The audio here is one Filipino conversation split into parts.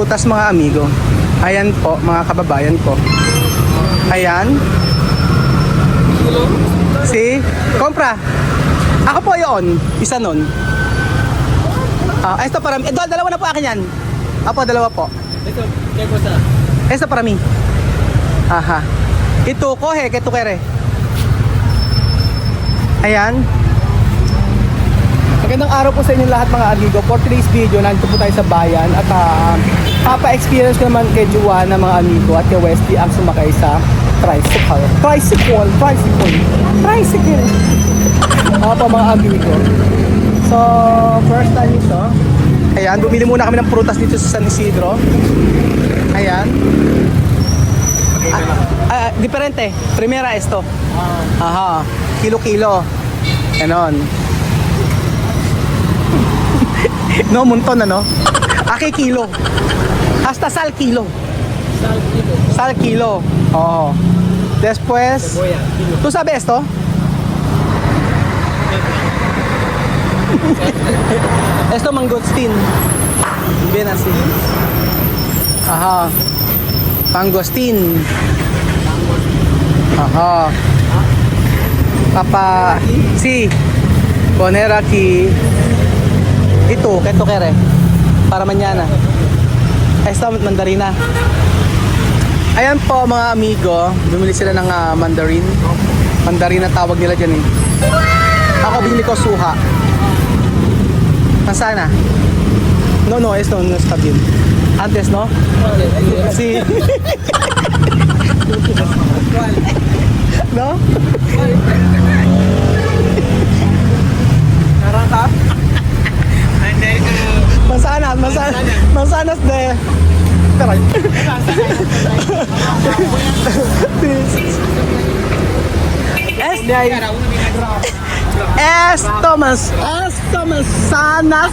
prutas mga amigo. Ayan po mga kababayan ko. Ayan. Si, kompra. Ako po yun. Isa nun. Ito para mi. Dalawa na po akin yan. Apo, dalawa po. Ito, kaya ko sa. Ito para mi. Aha. Ito ko he, keto kere. Ayan. Magandang araw po sa inyo lahat mga amigo. For today's video, nandito po tayo sa bayan at papa-experience ko naman kay Juana mga amigo at kay Wesley ang sumakay sa tricycle. Opo mga amigo. So, first time ito. Ayan, bumili muna kami ng prutas dito sa San Isidro. Ayan. Diferente. Primera esto. Aha. Kilo-kilo. Ganon. No, munton ano? Aki kilo. Hasta sal kilo. Sal kilo. Oo. Después, ¿tú sabes esto? Esto mangosteen. Bien así. Ajá. Mangosteen. Ajá. Papa, sí. Poner aquí. Ito, keto kere. Para mañana. Esta mandarina. Ayan po mga amigo, bumili sila ng mandarin. Mandarin na tawag nila dyan eh. Ako binili ko suha. Nasana? No, esto no está bien. Antes, no? Sí. No? Narangka? Mansanas de... Taray. Esto mansanas.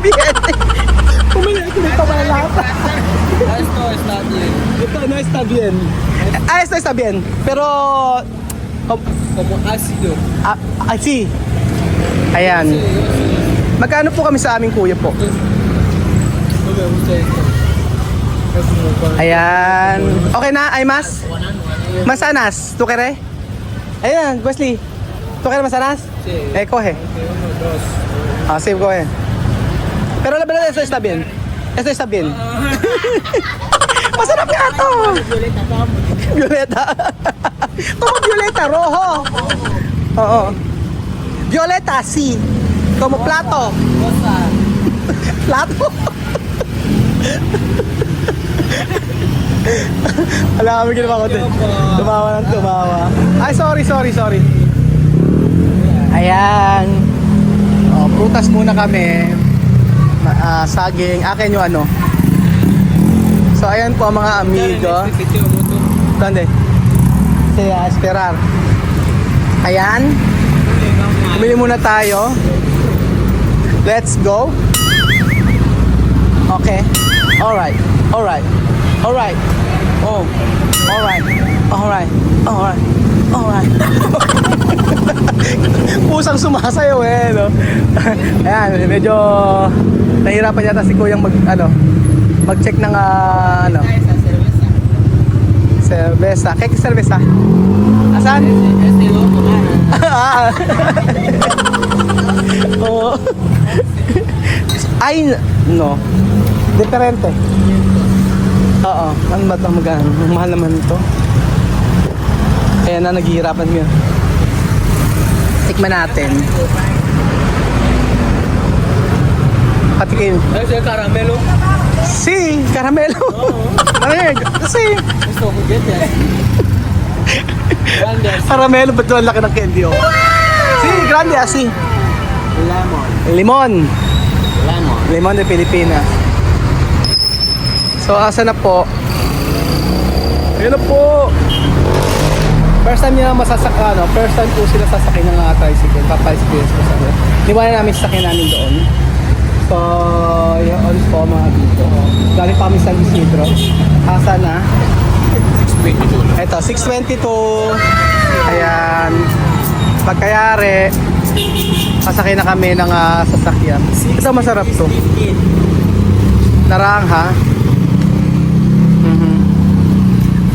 Bien. Kumita pa lahat. Esto está bien. Ito no está bien. Esto está bien. Pero... Como ácido. Sí. Ayan. Magkano po kami sa aming kuya po? No me gusta esto. Ayan. Okay na, ay mas? Mansanas, ¿tú quieres? Ayan, Wesley. ¿Tú quieres mansanas? Sí. Coge. Uno, dos. Sí, coge. Pero la verdad, esto está bien. Esto está bien. Masarap nga to. Violeta, vamos. Violeta. Como violeta, rojo. Oo. Violeta, sí. Como plato. Rosa. Plato. Wala kami ginawa ko din. Tumawa ng tumawa. Ay, sorry. Ayan. Prutas muna kami. Saging. Akin yung ano. So, ayan po mga amigo. Donde? Esperar. Ayan. Bumili muna tayo. Let's go. Okay. Alright. Oh. Alright. Pusang sumasayaw eh, no? Ayan, medyo nahirapan yata si Kuyang mag-check ng cerveza. Kaya cerveza? Asan? Oo. Ay, no. Diferente. Oo. Ano ba ito? Mahal naman ito. Ayan na, naghihirapan nga. Tikman natin. Patikin. Ese es caramelo. Sí, caramelo. Sí. Esto, juguete. Grande. Caramelo, ba't ang laki ng candy oh? Sí, grande así. Lemon. Limon de Pilipinas. So, asa na po? Ayun na po. First time nila first time po sila sasakay ng tricycle. Papa-experience ko sa akin. Niwala namin sasakyan namin doon. So, yun po mga dito. Galing pa kami sa San Isidro. Asa na? 622. Ito, 622. Ayan. Pagkayari, pasakay na kami ng sasakyan. Ito masarap to. Narangha.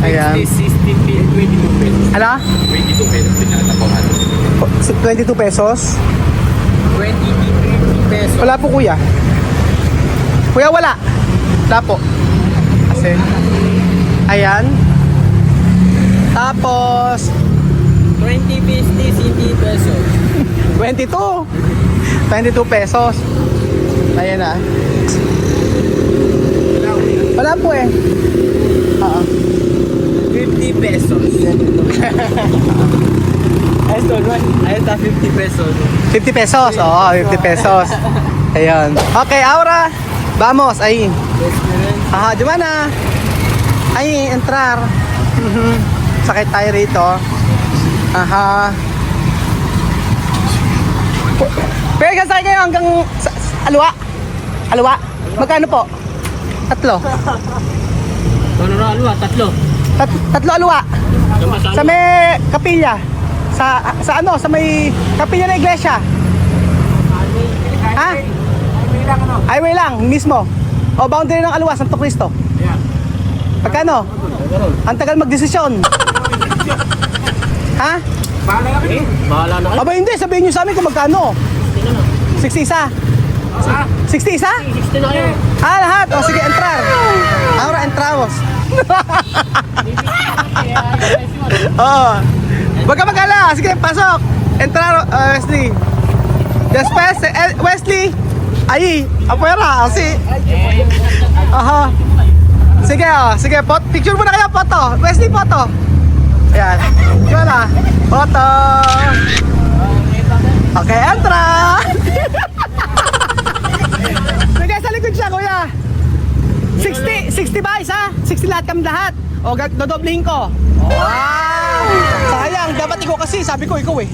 Ayan. 22 pesos. Ano? 22 pesos. Pinatapakan. 22 pesos. 20 pesos. Wala po kuya. Kuya wala. Wala po. Kasi. Ayan. Tapos 20 pesos. 22. 22 pesos. Ayan na. Wala po eh. Oo. 50 pesos. Esto, no? Ahí está 50 pesos. 50 pesos. Oo, 50 pesos. Ayan. Okay, Aura. Vamos, ahí. Aha, di mana? Ahí, entrar. Sakit tayo rito. Aha. Pero kasakay kayo hanggang Alwa. Alwa. Magkano po? Tatlo. Ano na, ano, tatlo. Tatlo alwa. Sa may kapilya. Sa ano, sa may kapilya na iglesia. Ha? Highway lang mismo. O boundary ng Alwa, Santo Cristo. Pagkano? Ang tagal magdesisyon. Ha? Bahala na kayo. Aba hindi, sabihin nyo sa amin kung magkano. 60 isa. 60 isa? 60 na kayo. Ah, lahat. O sige, entrar. Ahora entramos. Oo. Wag ka mag-ala. Sige, pasok. Entrar, Wesley. Después, Wesley. Ahí, afuera. Así. Aha. Sige, sige. Picture muna kayo, photo. Wesley, photo. Ayan. Yun na. Photo. Okay, entra. Sige, sa likod siya, kuya. 60 ba isa? 60 lahat kami lahat. O, dodoblihin ko. Wow! Sayang, dapat ikaw kasi, sabi ko ikaw eh.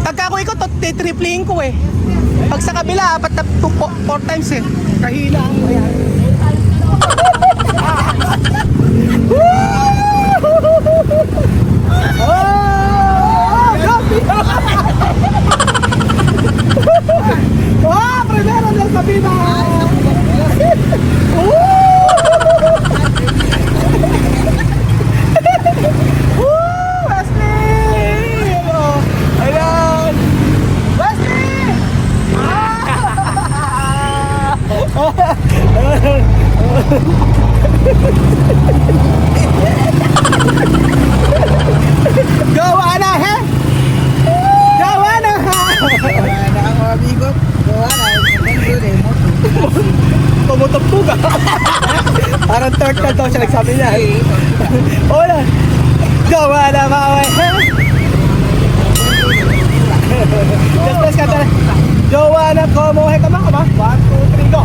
Pagka ako ikaw, titriplihin ko eh. Pag sa kabila, 4 times eh. Kahila ang yan. Oh! Grabe! Oh, primero de la vida! Wesley! Ayan! Wesley! Gawa na, he? Gawa na, ha? Tumutugtog ah. Parang third card daw siya nagsabi niya. Hola. Gawa na maway. Just kata. Gawa na como he kama kama. 1, 2, 3 go.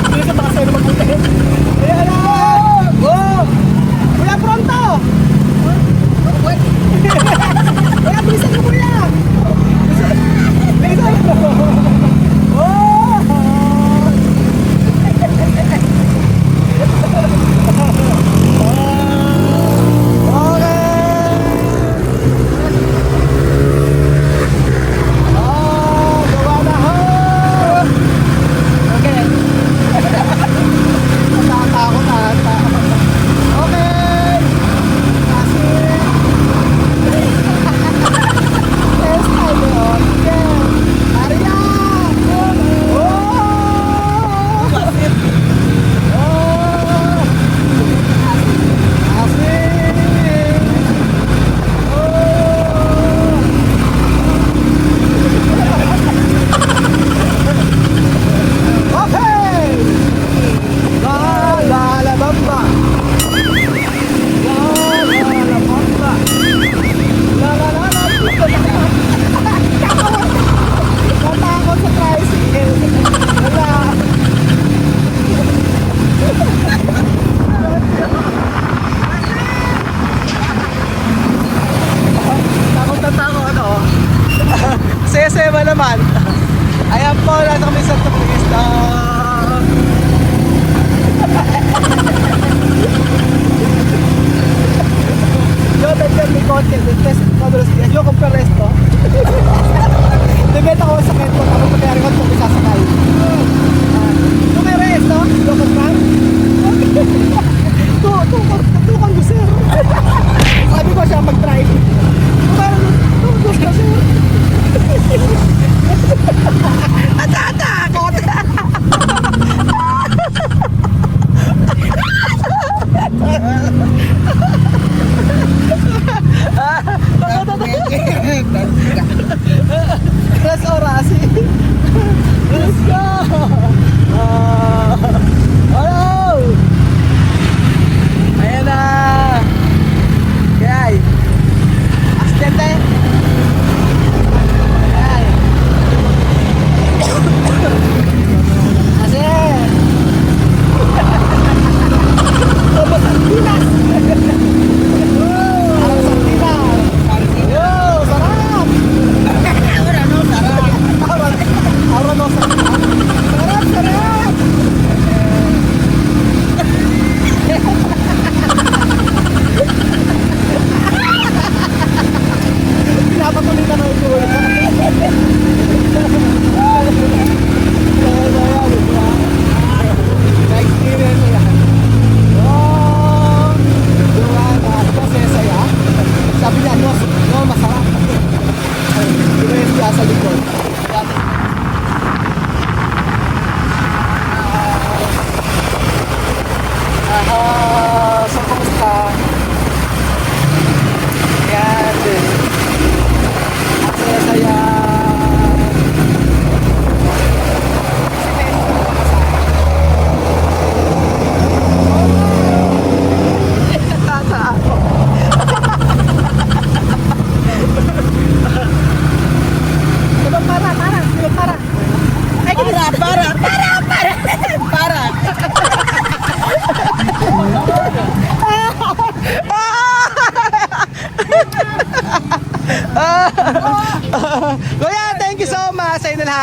Hindi ka makasaya na magpunta. Ayan na. Go. Kuya pronto. Kuya bilisan mo kuya. Bilisan mo. Oh.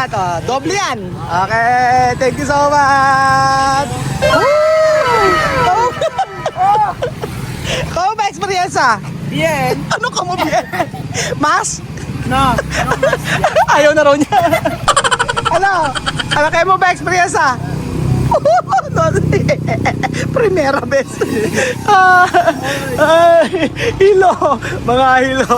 lahat. Oh, doble yan. Okay, thank you so much. Kamo ba experience? Bien. Ano ka mo bien? Mas? No. Ayaw na raw niya. Ano? Ano kayo mo ba experience? Primera vez. Hilo. Mga hilo.